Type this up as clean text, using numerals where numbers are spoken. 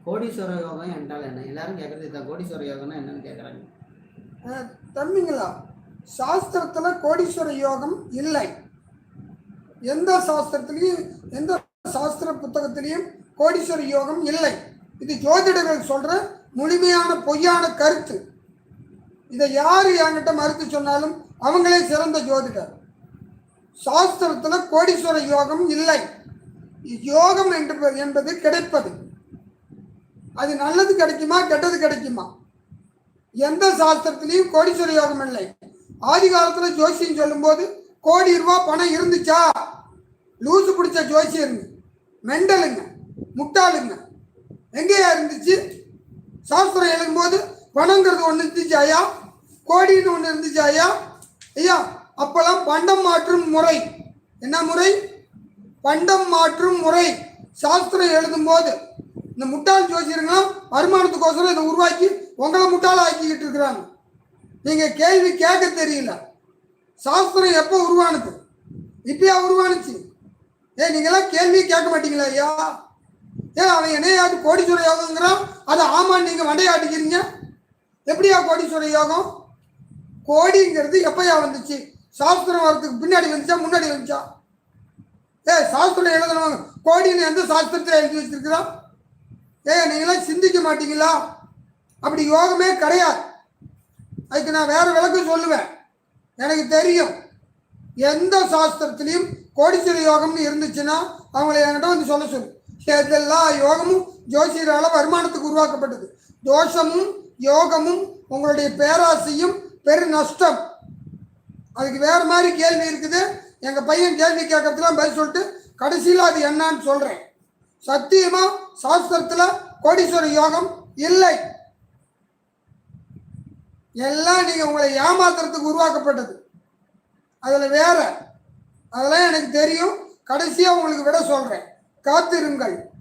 கோடீஸ்வர யோகம் என்றால் என்ன? எல்லாரும் கேட்கறது இதான், கோடீஸ்வர யோகம்னா என்னன்னு கேட்குறாங்க. தம்பிங்களா, சாஸ்திரத்தில் கோடீஸ்வர யோகம் இல்லை. எந்த சாஸ்திரத்திலையும் எந்த சாஸ்திர புத்தகத்திலையும் கோடீஸ்வர யோகம் இல்லை. இது ஜோதிடர்கள் சொல்ற முழுமையான பொய்யான கருத்து. இதை யார் என்கிட்ட மறுத்து சொன்னாலும் அவங்களே சிறந்த ஜோதிடர். சாஸ்திரத்தில் கோடீஸ்வர யோகம் இல்லை. யோகம் என்பது கிடைப்பது. அது நல்லது கிடைக்குமா கெட்டது கிடைக்குமா? எந்த சாஸ்திரத்திலையும் கோடீஸ்வர யோகம் இல்லை. ஆதி காலத்தில் ஜோசியம் சொல்லும்போது கோடி ரூபாய் பணம் இருந்துச்சா? லூசு பிடிச்ச ஜோசியருங்க, மெண்டலுங்க, முட்டாளுங்க. எங்கேயா இருந்துச்சு? சாஸ்திரம் எழுதும்போது பணங்கிறது ஒன்று இருந்துச்சு ஐயா, கோடின்னு ஒன்று இருந்துச்சு ஐயா. ஐயா அப்பெல்லாம் பண்டம் மாற்றும் முறை. என்ன முறை? பண்டம் மாற்றும் முறை. சாஸ்திரம் எழுதும்போது இந்த முட்டாள் ஜோசியருங்களாம் வருமானத்துக்கோசரம் இதை உருவாக்கி உங்களை முட்டாள ஆக்கிக்கிட்டு இருக்கிறாங்க. நீங்கள் கேள்வி கேட்க தெரியல. சாஸ்திரம் எப்போ உருவானது? இப்பயா உருவானுச்சு? நீங்களாம் கேள்வி கேட்க மாட்டீங்களா ஐயா? அவன் என்னையாட்டு கோடீஸ்வர யோகங்கிறான், அதை ஆமான்னு நீங்கள் வண்டையாட்டிக்கிறீங்க. எப்படியா கோடீஸ்வர யோகம்? கோடிங்கிறது எப்பயா வந்துச்சு? சாஸ்திரம் வரதுக்கு பின்னாடி வந்துச்சா முன்னாடி வந்துச்சா? சாஸ்திரம் எழுதணும் கோடின்னு எந்த சாஸ்திரத்தில் எழுதி வச்சிருக்கிறான்? நீங்களாம் சிந்திக்க மாட்டீங்களா? அப்படி யோகமே கிடையாது. அதுக்கு நான் வேற விளக்கம் சொல்லுவேன். எனக்கு தெரியும். எந்த சாஸ்திரத்திலையும் கோடீஸ்வர யோகம்னு இருந்துச்சுன்னா அவங்கள என்கிட்ட வந்து சொல்ல சொல்லு. எல்லா யோகமும் ஜோசியரால வருமானத்துக்கு உருவாக்கப்பட்டது. தோஷமும் யோகமும் உங்களுடைய பேராசையும் பெரு நஷ்டம். அதுக்கு வேற மாதிரி கேள்வி இருக்குது. எங்கள் பையன் கேள்வி கேட்கறதுலாம் பதில் சொல்லிட்டு கடைசியில் அது என்னன்னு சொல்கிறேன். சத்தியமா சாஸ்திரத்தில் கோடீஸ்வர யோகம் இல்லை. எல்லாம் நீங்கள் உங்களை ஏமாத்துறதுக்கு உருவாக்கப்பட்டது. அதில் வேற, அதெல்லாம் எனக்கு தெரியும். கடைசியாக உங்களுக்கு விட சொல்கிறேன், காத்திருங்கள்.